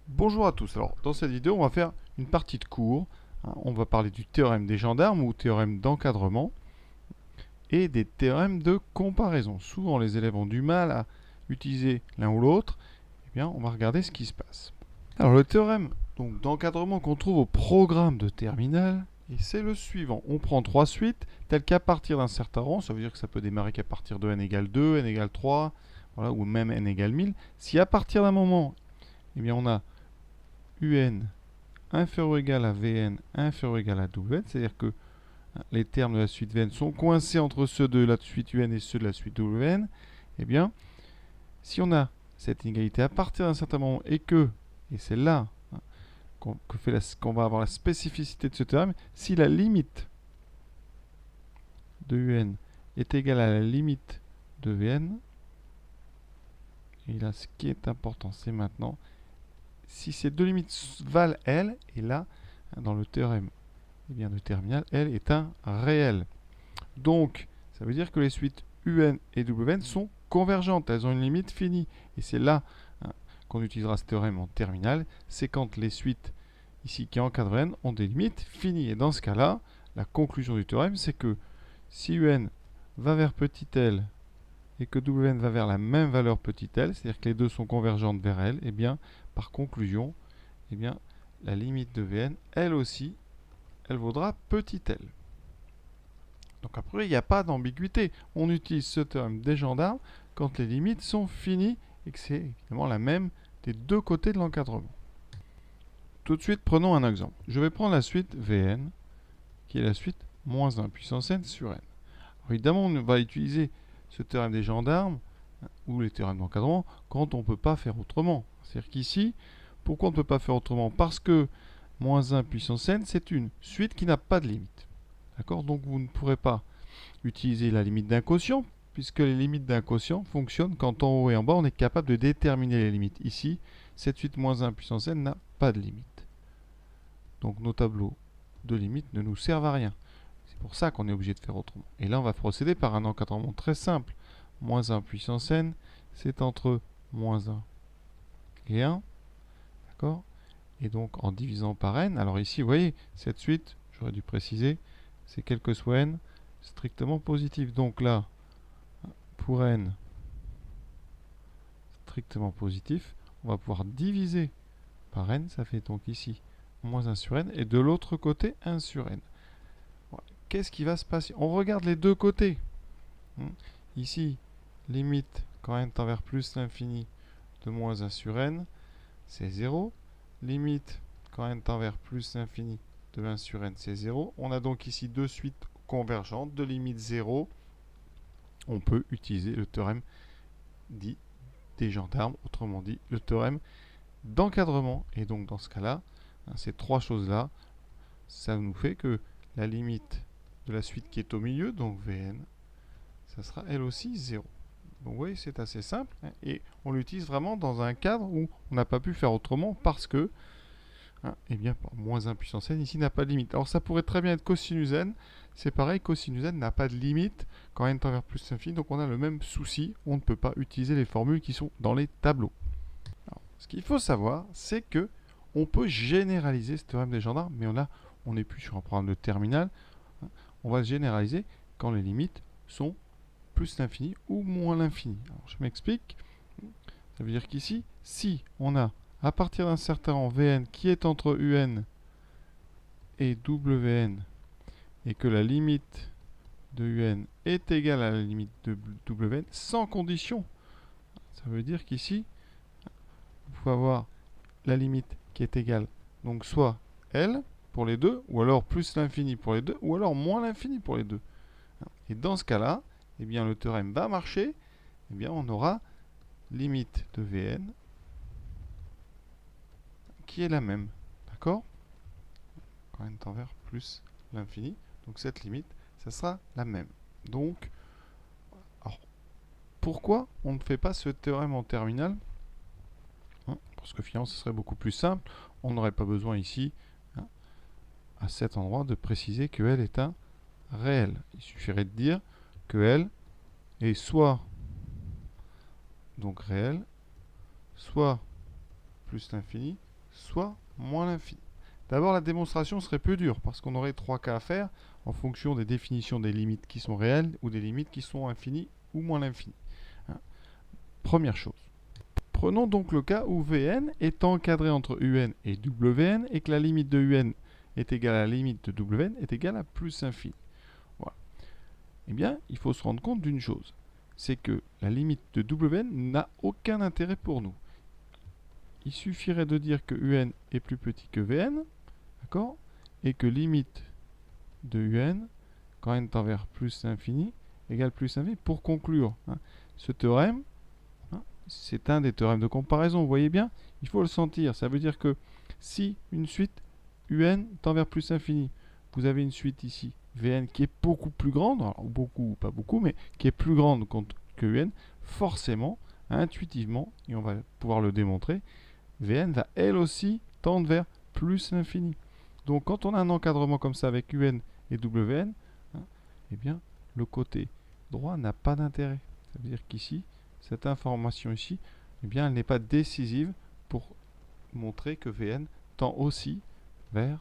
Bonjour à tous. Alors, dans cette vidéo, on va faire une partie de cours. On va parler du théorème des gendarmes ou théorème d'encadrement et des théorèmes de comparaison. Souvent, les élèves ont du mal à utiliser l'un ou l'autre. Eh bien, on va regarder ce qui se passe. Alors, le théorème donc d'encadrement qu'on trouve au programme de terminale, et c'est le suivant. On prend trois suites telles qu'à partir d'un certain rang, ça veut dire que ça peut démarrer qu'à partir de n égale 2, n égale 3, voilà, ou même n égale 1000. Si à partir d'un moment, eh bien, on a un inférieur ou égal à Vn inférieur ou égal à Wn, c'est-à-dire que les termes de la suite Vn sont coincés entre ceux de la suite Un et ceux de la suite Wn, eh bien, si on a cette inégalité à partir d'un certain moment et c'est là qu'on va avoir la spécificité de ce théorème, si la limite de Un est égale à la limite de Vn, et là ce qui est important c'est maintenant, si ces deux limites valent L, et là, dans le théorème de terminal, L est un réel. Donc, ça veut dire que les suites UN et WN sont convergentes, elles ont une limite finie. Et c'est là qu'on utilisera ce théorème en terminale, c'est quand les suites ici qui encadrent N ont des limites finies. Et dans ce cas-là, la conclusion du théorème, c'est que si UN va vers petit l et que Wn va vers la même valeur petit l, c'est-à-dire que les deux sont convergentes vers L, et bien, par conclusion, eh bien, la limite de Vn, elle aussi, elle vaudra petit l. Donc après, il n'y a pas d'ambiguïté. On utilise ce théorème des gendarmes quand les limites sont finies et que c'est évidemment la même des deux côtés de l'encadrement. Tout de suite, prenons un exemple. Je vais prendre la suite Vn, qui est la suite moins 1 puissance n sur n. Alors évidemment, on va utiliser ce théorème des gendarmes ou les théorèmes d'encadrement quand on ne peut pas faire autrement. C'est-à-dire qu'ici, pourquoi on ne peut pas faire autrement? Parce que moins 1 puissance n, c'est une suite qui n'a pas de limite. D'accord? Donc vous ne pourrez pas utiliser la limite d'un quotient, puisque les limites d'un quotient fonctionnent quand en haut et en bas, on est capable de déterminer les limites. Ici, cette suite moins 1 puissance n n'a pas de limite. Donc nos tableaux de limites ne nous servent à rien. C'est pour ça qu'on est obligé de faire autrement. Et là, on va procéder par un encadrement très simple. Moins 1 puissance n, c'est entre moins 1 et 1. D'accord? Et donc, en divisant par n, alors ici, vous voyez, cette suite, j'aurais dû préciser, c'est quel que soit n, strictement positif. Donc là, pour n strictement positif, on va pouvoir diviser par n, ça fait donc ici moins 1 sur n, et de l'autre côté 1 sur n. Voilà. Qu'est-ce qui va se passer? On regarde les deux côtés. Ici, limite quand n tend vers plus l'infini de moins 1 sur n, c'est 0. Limite quand n tend vers plus l'infini de 1 sur n, c'est 0. On a donc ici deux suites convergentes de limite 0. On peut utiliser le théorème dit des gendarmes, autrement dit le théorème d'encadrement. Et donc dans ce cas-là, ces trois choses-là, ça nous fait que la limite de la suite qui est au milieu, donc Vn, ça sera elle aussi 0. Donc vous voyez, c'est assez simple, et on l'utilise vraiment dans un cadre où on n'a pas pu faire autrement parce que, eh bien, moins 1 puissance n ici n'a pas de limite. Alors ça pourrait très bien être cosinus n, c'est pareil, cosinus n n'a pas de limite quand n tend vers plus l'infini, donc on a le même souci, on ne peut pas utiliser les formules qui sont dans les tableaux. Alors, ce qu'il faut savoir, c'est que on peut généraliser ce théorème des gendarmes, mais on n'est plus sur un programme de terminale, on va le généraliser quand les limites sont plus l'infini ou moins l'infini. Alors je m'explique. Ça veut dire qu'ici, si on a à partir d'un certain rang Vn qui est entre Un et Wn et que la limite de Un est égale à la limite de Wn sans condition, ça veut dire qu'ici, vous pouvez avoir la limite qui est égale donc soit L pour les deux, ou alors plus l'infini pour les deux, ou alors moins l'infini pour les deux. Et dans ce cas-là, eh bien, le théorème va marcher, eh bien, on aura limite de Vn qui est la même. D'accord? Quand n tend vers plus l'infini. Donc cette limite, ça sera la même. Donc, alors, pourquoi on ne fait pas ce théorème en terminale? Parce que finalement, ce serait beaucoup plus simple. On n'aurait pas besoin ici, à cet endroit, de préciser que L est un réel. Il suffirait de dire que L est soit donc réel, soit plus l'infini, soit moins l'infini. D'abord, la démonstration serait plus dure parce qu'on aurait 3 cas à faire en fonction des définitions des limites qui sont réelles ou des limites qui sont infinies ou moins l'infini. Hein. Première chose. Prenons donc le cas où Vn est encadré entre Un et Wn et que la limite de Un est égale à la limite de Wn est égale à plus infini. Voilà. Eh bien, il faut se rendre compte d'une chose. C'est que la limite de Wn n'a aucun intérêt pour nous. Il suffirait de dire que Un est plus petit que Vn, d'accord, et que limite de Un, quand n tend vers plus l'infini, égale plus infini, pour conclure. Hein. Ce théorème, c'est un des théorèmes de comparaison, vous voyez bien, il faut le sentir. Ça veut dire que si une suite Un tend vers plus infini, vous avez une suite ici, Vn, qui est beaucoup plus grande, alors beaucoup, pas beaucoup, mais qui est plus grande que Un, forcément, intuitivement, et on va pouvoir le démontrer, Vn va elle aussi tendre vers plus l'infini. Donc quand on a un encadrement comme ça avec Un et Wn, hein, eh bien, le côté droit n'a pas d'intérêt. Ça veut dire qu'ici, cette information ici, eh bien, elle n'est pas décisive pour montrer que Vn tend aussi vers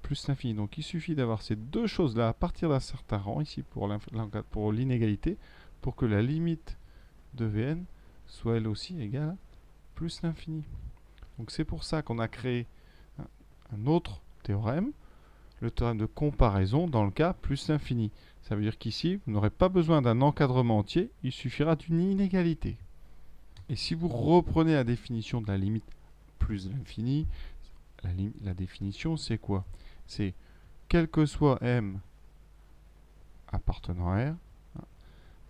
plus l'infini. Donc il suffit d'avoir ces deux choses-là à partir d'un certain rang, ici pour l'inégalité, pour que la limite de Vn soit elle aussi égale à plus l'infini. Donc c'est pour ça qu'on a créé un autre théorème, le théorème de comparaison dans le cas plus l'infini. Ça veut dire qu'ici, vous n'aurez pas besoin d'un encadrement entier, il suffira d'une inégalité. Et si vous reprenez la définition de la limite plus l'infini, la définition c'est quoi? C'est quel que soit m appartenant à R,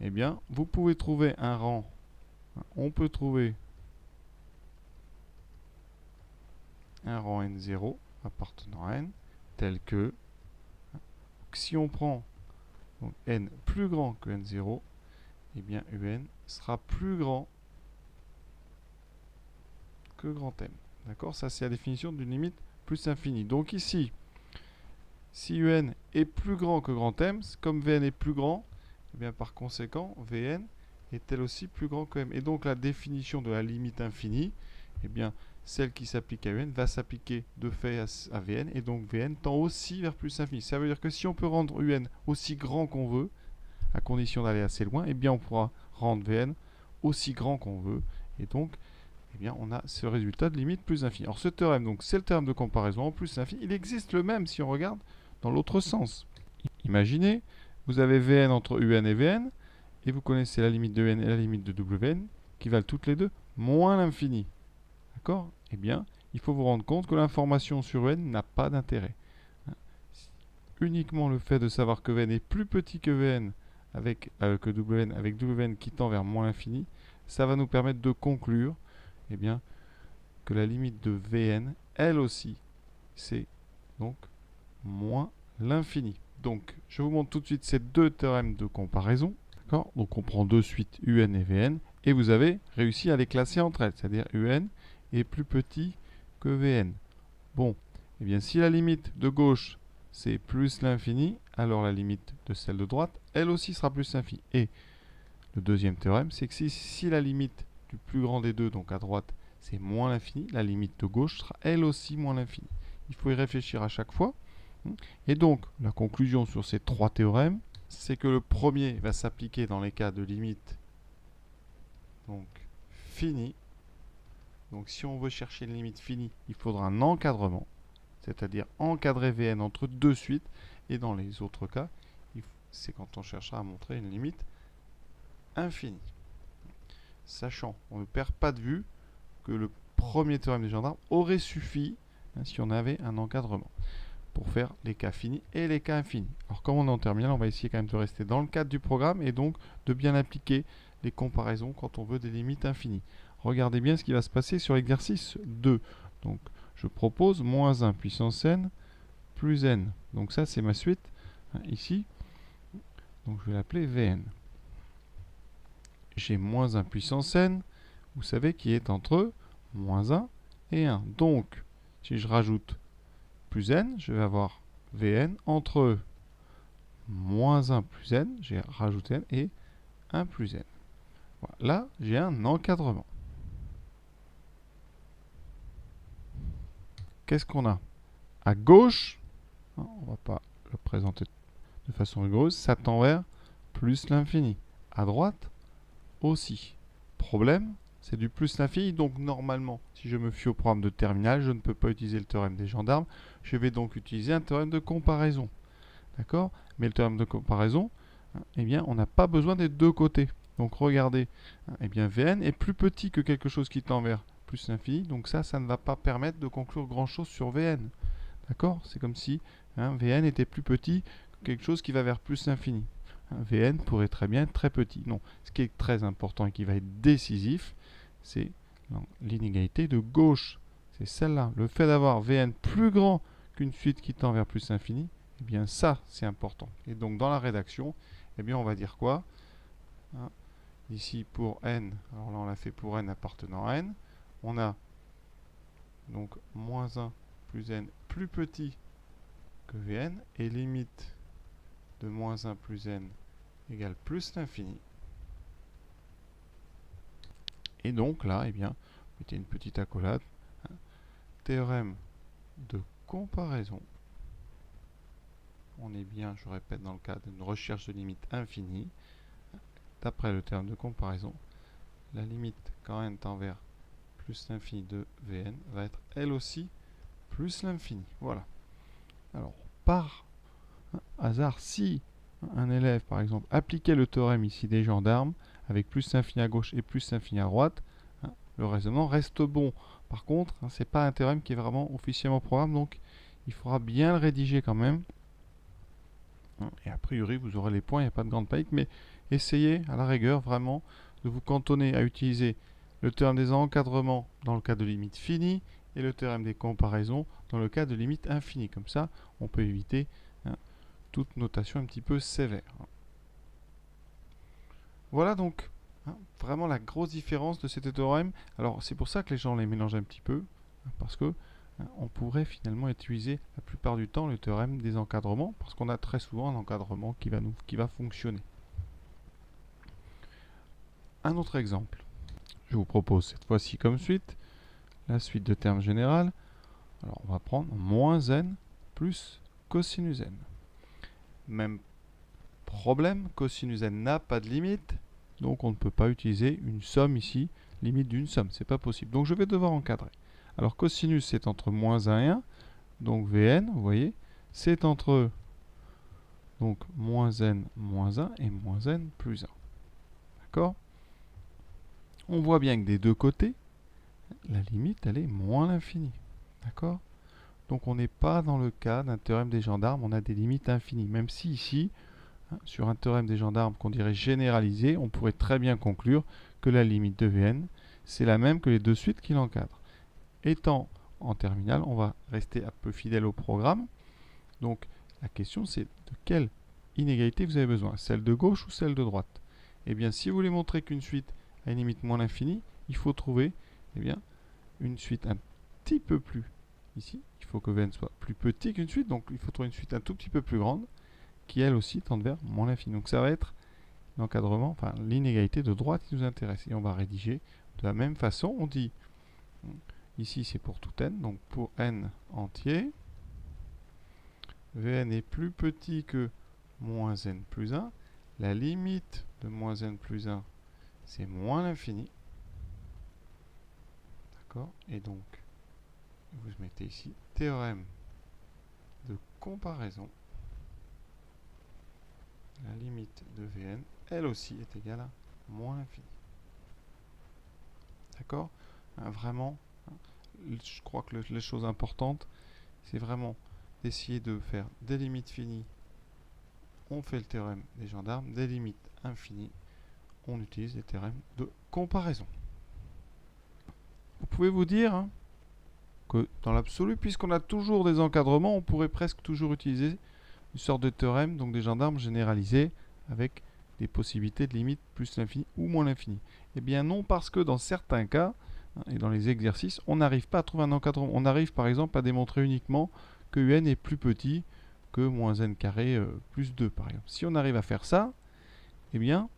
eh bien, vous pouvez trouver un rang, on peut trouver un rang n0 appartenant à n, tel que, si on prend donc, n plus grand que n0, eh bien Un sera plus grand que grand M. D'accord? Ça, c'est la définition d'une limite plus infinie. Donc ici, si Un est plus grand que grand M, comme Vn est plus grand, eh bien par conséquent, Vn est elle aussi plus grand que M. Et donc la définition de la limite infinie, eh bien celle qui s'applique à Un va s'appliquer de fait à Vn, et donc Vn tend aussi vers plus infini. Ça veut dire que si on peut rendre Un aussi grand qu'on veut, à condition d'aller assez loin, eh bien on pourra rendre Vn aussi grand qu'on veut, et donc eh bien, on a ce résultat de limite plus infini. Alors ce théorème, donc, c'est le théorème de comparaison en plus infini. Il existe le même si on regarde dans l'autre sens. Imaginez, vous avez Vn entre Un et Vn, et vous connaissez la limite de n et la limite de Wn, qui valent toutes les deux moins l'infini. D'accord? Eh bien, il faut vous rendre compte que l'information sur n n'a pas d'intérêt. Uniquement le fait de savoir que Vn est plus petit que Vn avec Wn qui tend vers moins l'infini, ça va nous permettre de conclure eh bien, que la limite de Vn, elle aussi, c'est donc moins l'infini. Donc, je vous montre tout de suite ces deux théorèmes de comparaison. Donc, on prend de suite Un et Vn, et vous avez réussi à les classer entre elles, c'est-à-dire Un est plus petit que Vn. Bon, eh bien, si la limite de gauche, c'est plus l'infini, alors la limite de celle de droite, elle aussi sera plus l'infini. Et le deuxième théorème, c'est que si la limite du plus grand des deux, donc à droite, c'est moins l'infini, la limite de gauche sera elle aussi moins l'infini. Il faut y réfléchir à chaque fois. Et donc, la conclusion sur ces trois théorèmes, c'est que le premier va s'appliquer dans les cas de limite donc finie. Donc si on veut chercher une limite finie, il faudra un encadrement, c'est-à-dire encadrer Vn entre deux suites. Et dans les autres cas, c'est quand on cherchera à montrer une limite infinie. Sachant, on ne perd pas de vue que le premier théorème des gendarmes aurait suffi, si on avait un encadrement, pour faire les cas finis et les cas infinis. Alors comme on est en terminale, on va essayer quand même de rester dans le cadre du programme et donc de bien appliquer les comparaisons quand on veut des limites infinies. Regardez bien ce qui va se passer sur l'exercice 2. Donc je propose moins 1 puissance n plus n. Donc ça c'est ma suite ici. Donc je vais l'appeler Vn. J'ai moins 1 puissance n, vous savez, qui est entre moins 1 et 1. Donc, si je rajoute plus n, je vais avoir Vn entre moins 1 plus n, j'ai rajouté n, et 1 plus n. Voilà. Là, j'ai un encadrement. qu'est-ce qu'on a? À gauche, on ne va pas le présenter de façon rigoureuse, ça tend vers plus l'infini. À droite, aussi. Problème, c'est du plus l'infini, donc normalement, si je me fie au programme de terminal, je ne peux pas utiliser le théorème des gendarmes, je vais donc utiliser un théorème de comparaison. D'accord? Mais le théorème de comparaison, eh bien, on n'a pas besoin des deux côtés. Donc regardez, eh bien, Vn est plus petit que quelque chose qui tend vers plus l'infini, donc ça ne va pas permettre de conclure grand-chose sur Vn. D'accord? C'est comme si Vn était plus petit que quelque chose qui va vers plus l'infini. Vn pourrait très bien être très petit. Non, ce qui est très important et qui va être décisif, c'est l'inégalité de gauche. C'est celle-là. Le fait d'avoir Vn plus grand qu'une suite qui tend vers plus l'infini, eh bien ça, c'est important. Et donc dans la rédaction, eh bien on va dire quoi? Ici pour n, alors là on l'a fait pour n appartenant à n, on a donc moins 1 plus n plus petit que Vn, et limite de moins 1 plus n égale plus l'infini. Et donc là, eh bien, mettez une petite accolade. Théorème de comparaison. On est bien, je répète, dans le cas d'une recherche de limite infinie. D'après le théorème de comparaison, la limite quand n tend vers plus l'infini de Vn va être elle aussi plus l'infini. Voilà. Alors, par hasard, si un élève, par exemple, appliquait le théorème ici des gendarmes, avec plus l'infini à gauche et plus l'infini à droite, le raisonnement reste bon. Par contre, ce n'est pas un théorème qui est vraiment officiellement au programme, donc il faudra bien le rédiger quand même. Et a priori, vous aurez les points, il n'y a pas de grande panique, mais essayez, à la rigueur, vraiment, de vous cantonner à utiliser le théorème des encadrements dans le cas de limite finie, et le théorème des comparaisons dans le cas de limite infinie. Comme ça, on peut éviter toute notation un petit peu sévère. Voilà donc vraiment la grosse différence de ces théorèmes. Alors c'est pour ça que les gens les mélangent un petit peu, parce que on pourrait finalement utiliser la plupart du temps le théorème des encadrements, parce qu'on a très souvent un encadrement qui va fonctionner. Un autre exemple. Je vous propose cette fois-ci comme suite la suite de termes général. Alors on va prendre moins n plus cosinus n. Même problème, cosinus n n'a pas de limite, donc on ne peut pas utiliser une somme ici, limite d'une somme, c'est pas possible. Donc je vais devoir encadrer. Alors cosinus c'est entre moins 1 et 1, donc Vn, vous voyez, c'est entre donc moins n moins 1 et moins n plus 1. D'accord? On voit bien que des deux côtés, la limite elle est moins l'infini. D'accord? Donc on n'est pas dans le cas d'un théorème des gendarmes, on a des limites infinies, même si ici, sur un théorème des gendarmes qu'on dirait généralisé, on pourrait très bien conclure que la limite de Vn, c'est la même que les deux suites qui l'encadrent. Étant en terminale, on va rester un peu fidèle au programme. Donc la question c'est de quelle inégalité vous avez besoin, celle de gauche ou celle de droite? Eh bien si vous voulez montrer qu'une suite a une limite moins l'infini, il faut trouver une suite un petit peu plus ici. Il faut que Vn soit plus petit qu'une suite, donc il faut trouver une suite un tout petit peu plus grande qui elle aussi tend vers moins l'infini. Donc ça va être l'encadrement, enfin l'inégalité de droite qui nous intéresse. Et on va rédiger de la même façon. On dit, ici c'est pour tout n, donc pour n entier, Vn est plus petit que moins n plus 1. La limite de moins n plus 1, c'est moins l'infini. D'accord? Et donc, vous mettez ici théorème de comparaison. La limite de Vn, elle aussi, est égale à moins l'infini. D'accord? Vraiment, je crois que les choses importantes, c'est vraiment d'essayer de faire des limites finies. On fait le théorème des gendarmes. Des limites infinies, on utilise les théorèmes de comparaison. Vous pouvez vous dire que dans l'absolu, puisqu'on a toujours des encadrements, on pourrait presque toujours utiliser une sorte de théorème, donc des gendarmes généralisés, avec des possibilités de limite plus l'infini ou moins l'infini. Eh bien non, parce que dans certains cas, et dans les exercices, on n'arrive pas à trouver un encadrement. On arrive par exemple à démontrer uniquement que un est plus petit que moins n carré plus 2 par exemple. Si on arrive à faire ça, eh bien,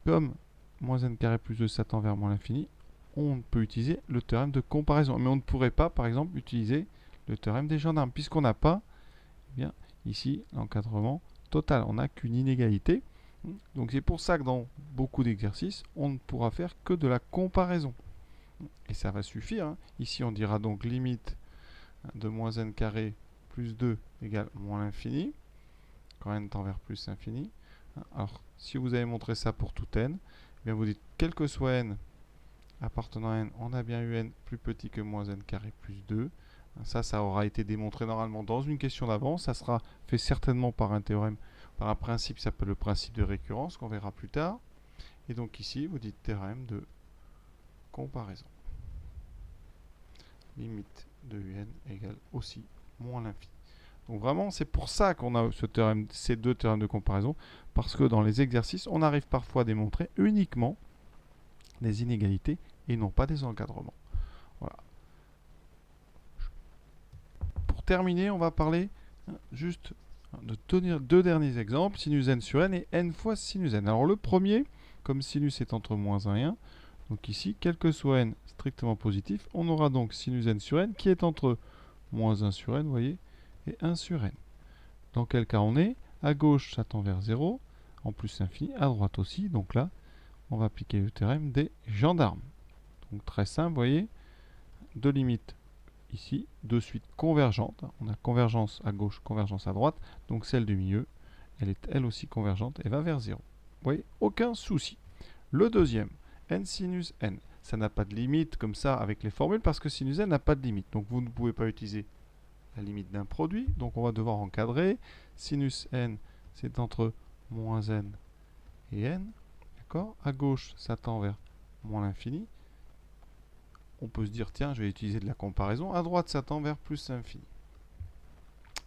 comme moins n carré plus 2 ça tend vers moins l'infini, on peut utiliser le théorème de comparaison. Mais on ne pourrait pas, par exemple, utiliser le théorème des gendarmes, puisqu'on n'a pas, eh bien, ici, l'encadrement total. On n'a qu'une inégalité. Donc c'est pour ça que dans beaucoup d'exercices, on ne pourra faire que de la comparaison. Et ça va suffire. Hein. Ici, on dira donc limite de moins n carré plus 2 égale moins l'infini, quand n tend vers plus l'infini. Alors, si vous avez montré ça pour tout n, eh bien vous dites, quel que soit n appartenant à n, on a bien eu n plus petit que moins n carré plus 2. Ça aura été démontré normalement dans une question d'avant. Ça sera fait certainement par un théorème, par un principe qui s'appelle le principe de récurrence, qu'on verra plus tard. Et donc ici, vous dites théorème de comparaison. Limite de un égale aussi moins l'infini. Donc vraiment, c'est pour ça qu'on a ce théorème, ces deux théorèmes de comparaison, parce que dans les exercices, on arrive parfois à démontrer uniquement des inégalités et non pas des encadrements. Voilà. Pour terminer, on va parler juste de tenir deux derniers exemples, sinus n sur n et n fois sinus n. Alors le premier, comme sinus est entre moins 1 et 1, donc ici, quel que soit n strictement positif, on aura donc sinus n sur n qui est entre moins 1 sur n, vous voyez, et 1 sur n. Dans quel cas on est? À gauche, ça tend vers 0, en plus l'infini, à droite aussi. Donc là, on va appliquer le théorème des gendarmes. Donc très simple, vous voyez, deux limites ici, deux suites convergentes. On a convergence à gauche, convergence à droite. Donc celle du milieu, elle est elle aussi convergente et va vers 0. Vous voyez, aucun souci. Le deuxième, n sinus n. Ça n'a pas de limite comme ça avec les formules parce que sinus n n'a pas de limite. Donc vous ne pouvez pas utiliser la limite d'un produit. Donc on va devoir encadrer. Sinus n, c'est entre moins n et n. D'accord? À gauche, ça tend vers moins l'infini. On peut se dire, tiens, je vais utiliser de la comparaison. À droite, ça tend vers plus l'infini.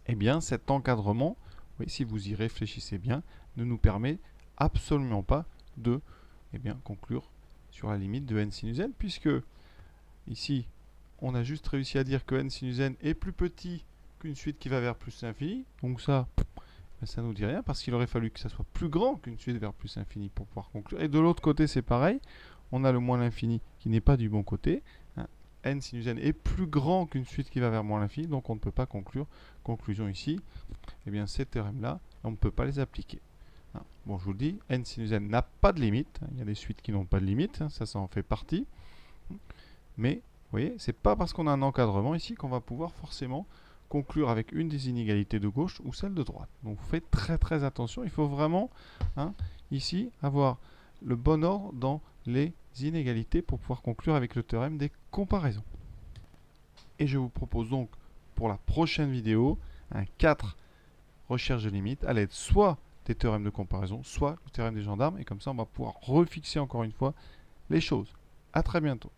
Eh bien, cet encadrement, oui, si vous y réfléchissez bien, ne nous permet absolument pas de conclure sur la limite de n sinus n, puisque ici, on a juste réussi à dire que n sinus n est plus petit qu'une suite qui va vers plus l'infini. Donc ça ne nous dit rien, parce qu'il aurait fallu que ça soit plus grand qu'une suite vers plus l'infini pour pouvoir conclure. Et de l'autre côté, c'est pareil. On a le moins l'infini qui n'est pas du bon côté. N sinus n est plus grand qu'une suite qui va vers moins l'infini, donc on ne peut pas conclure. Conclusion ici, eh bien ces théorèmes-là, on ne peut pas les appliquer. Bon, je vous le dis, n sinus n n'a pas de limite. Il y a des suites qui n'ont pas de limite, ça en fait partie. Mais, vous voyez, c'est pas parce qu'on a un encadrement ici qu'on va pouvoir forcément conclure avec une des inégalités de gauche ou celle de droite. Donc, vous faites très très attention. Il faut vraiment, ici, avoir le bon ordre dans les inégalités pour pouvoir conclure avec le théorème des comparaisons. Et je vous propose donc pour la prochaine vidéo 4 recherches de limites à l'aide soit des théorèmes de comparaison, soit le théorème des gendarmes, et comme ça on va pouvoir refixer encore une fois les choses. À très bientôt.